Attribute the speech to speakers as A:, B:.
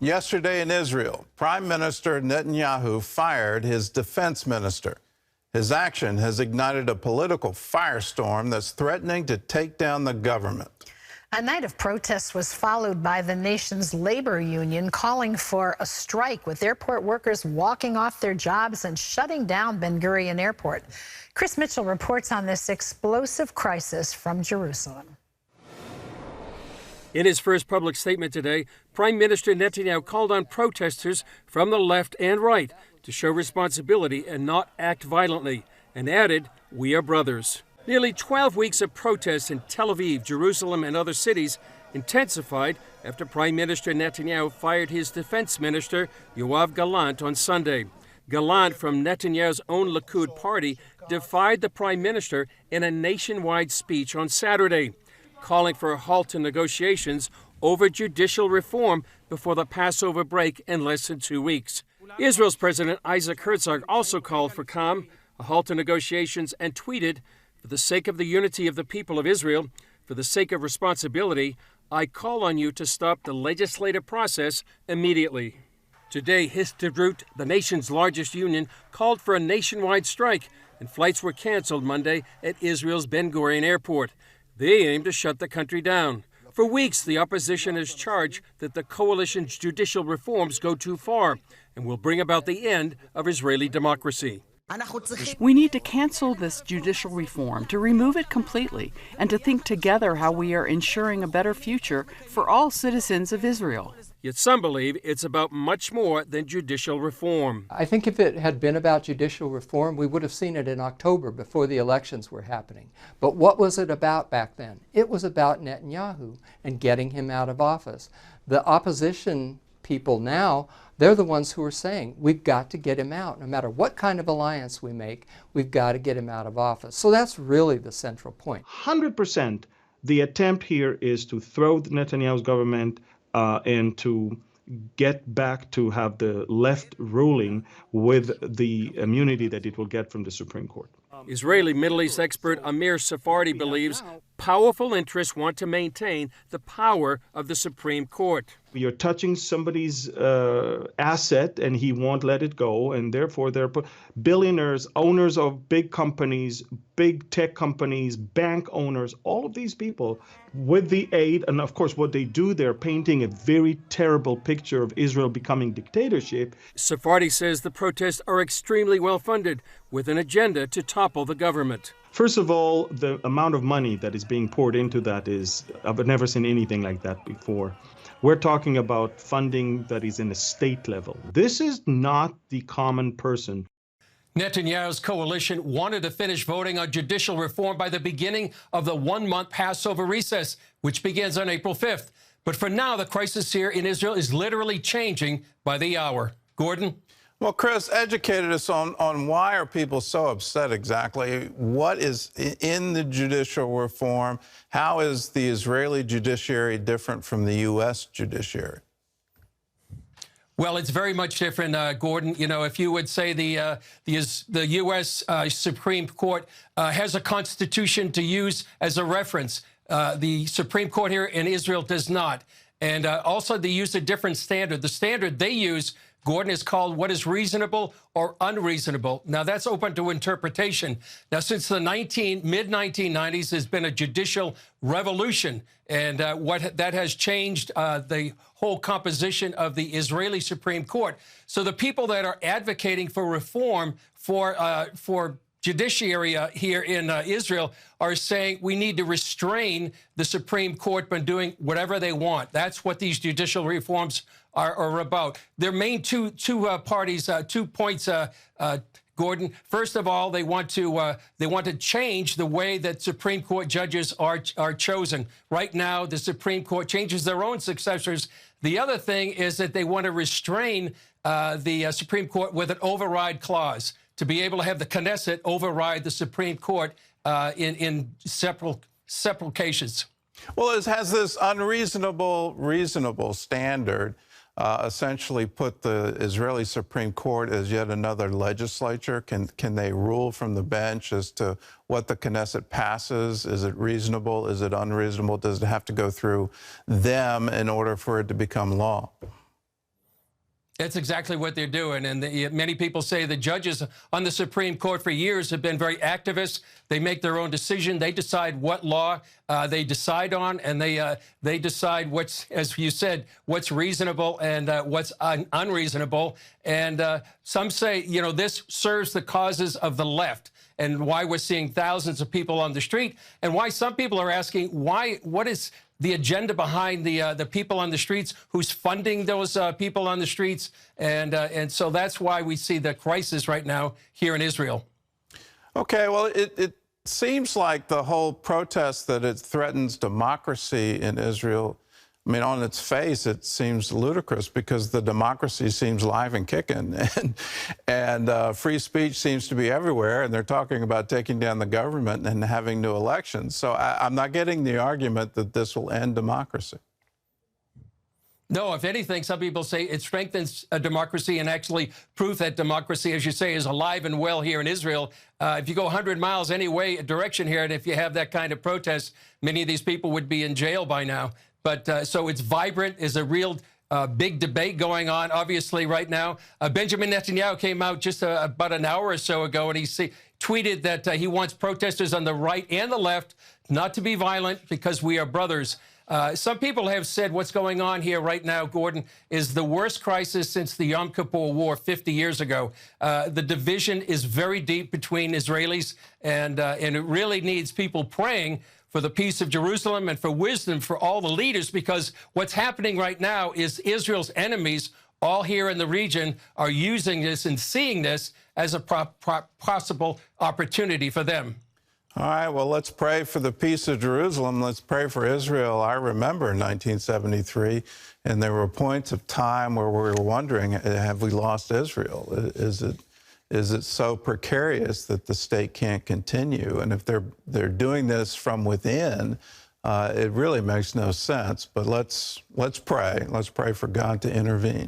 A: Yesterday in Israel, Prime Minister Netanyahu fired his defense minister. His action has ignited a political firestorm that's threatening to take down the government.
B: A night of protests was followed by the nation's labor union calling for a strike, with airport workers walking off their jobs and shutting down Ben Gurion Airport. Chris Mitchell reports on this explosive crisis from Jerusalem.
C: In his first public statement today, Prime Minister Netanyahu called on protesters from the left and right to show responsibility and not act violently, and added, "We are brothers." Nearly 12 weeks of protests in Tel Aviv, Jerusalem, and other cities intensified after Prime Minister Netanyahu fired his defense minister, Yoav Gallant, on Sunday. Gallant, from Netanyahu's own Likud party, defied the prime minister in a nationwide speech on Saturday, calling for a halt to negotiations over judicial reform before the Passover break in less than 2 weeks. Israel's President Isaac Herzog also called for calm, a halt to negotiations, and tweeted, "For the sake of the unity of the people of Israel, for the sake of responsibility, I call on you to stop the legislative process immediately." Today, Histadrut, the nation's largest union, called for a nationwide strike, and flights were canceled Monday at Israel's Ben Gurion Airport. They aim to shut the country down. For weeks, the opposition has charged that the coalition's judicial reforms go too far and will bring about the end of Israeli democracy.
D: We need to cancel this judicial reform, to remove it completely, and to think together how we are ensuring a better future for all citizens of Israel.
C: Yet some believe it's about much more than judicial reform.
E: I think if it had been about judicial reform, we would have seen it in October before the elections were happening. But what was it about back then? It was about Netanyahu and getting him out of office. The opposition people now, they're the ones who are saying, we've got to get him out. No matter what kind of alliance we make, we've got to get him out of office. So that's really the central point.
F: 100% the attempt here is to throw Netanyahu's government and to get back to have the left ruling with the immunity that it will get from the Supreme Court.
C: Israeli Middle East expert Amir Sephardi believes powerful interests want to maintain the power of the Supreme Court.
F: You're touching somebody's asset and he won't let it go, and therefore they're billionaires, owners of big companies, big tech companies, bank owners, all of these people with the aid, and of course what they do, they're painting a very terrible picture of Israel becoming dictatorship.
C: Sephardi says the protests are extremely well funded, with an agenda to topple the government.
F: First of all, the amount of money that is being poured into that is, I've never seen anything like that before. We're talking about funding that is in a state level. This is not the common person.
C: Netanyahu's coalition wanted to finish voting on judicial reform by the beginning of the one-month Passover recess, which begins on April 5th. But for now, the crisis here in Israel is literally changing by the hour. Gordon?
A: Well, Chris educated us on why are people so upset exactly. What is in the judicial reform? How is the Israeli judiciary different from the U.S. judiciary?
C: Well, it's very much different, Gordon. You know, if you would say the U.S. Supreme Court has a constitution to use as a reference, the Supreme Court here in Israel does not. And also they use a different standard. The standard they use, Gordon, is called what is reasonable or unreasonable. Now, that's open to interpretation. Now, since the mid-1990s, there's been a judicial revolution, and what that has changed the whole composition of the Israeli Supreme Court. So the people that are advocating for reform for judiciary here in Israel are saying we need to restrain the Supreme Court from doing whatever they want. That's what these judicial reforms are about. Their main two points, Gordon. First of all, they want to change the way that Supreme Court judges are chosen. Right now, the Supreme Court changes their own successors. The other thing is that they want to restrain the Supreme Court with an override clause, to be able to have the Knesset override the Supreme Court in several cases.
A: Well, has this reasonable standard essentially put the Israeli Supreme Court as yet another legislature? Can they rule from the bench as to what the Knesset passes? Is it reasonable? Is it unreasonable? Does it have to go through them in order for it to become law?
C: That's exactly what they're doing. And many people say the judges on the Supreme Court for years have been very activist. They make their own decision. They decide what law they decide on, and they decide what's, as you said, what's reasonable and what's unreasonable. And some say, you know, this serves the causes of the left, and why we're seeing thousands of people on the street, and why some people are asking, what is the agenda behind the people on the streets, who's funding those people on the streets. And so that's why we see the crisis right now here in Israel.
A: Okay, well, it seems like the whole protest that it threatens democracy in Israel, I mean, on its face, it seems ludicrous because the democracy seems live and kicking, and free speech seems to be everywhere, and they're talking about taking down the government and having new elections. So I'm not getting the argument that this will end democracy.
C: No, if anything, some people say it strengthens a democracy, and actually proof that democracy, as you say, is alive and well here in Israel. If you go 100 miles any way direction here, and if you have that kind of protest, many of these people would be in jail by now. But so it's vibrant, is a real big debate going on, obviously, right now. Benjamin Netanyahu came out just about an hour or so ago, and he tweeted that he wants protesters on the right and the left not to be violent because we are brothers. Some people have said what's going on here right now, Gordon, is the worst crisis since the Yom Kippur War 50 years ago. The division is very deep between Israelis, and it really needs people praying for the peace of Jerusalem and for wisdom for all the leaders, because what's happening right now is Israel's enemies all here in the region are using this and seeing this as a possible opportunity for them.
A: All right, well, let's pray for the peace of Jerusalem. Let's pray for Israel. I remember 1973, and there were points of time where we were wondering, have we lost Israel? Is it so precarious that the state can't continue? And if they're doing this from within, it really makes no sense. But let's pray. Let's pray for God to intervene.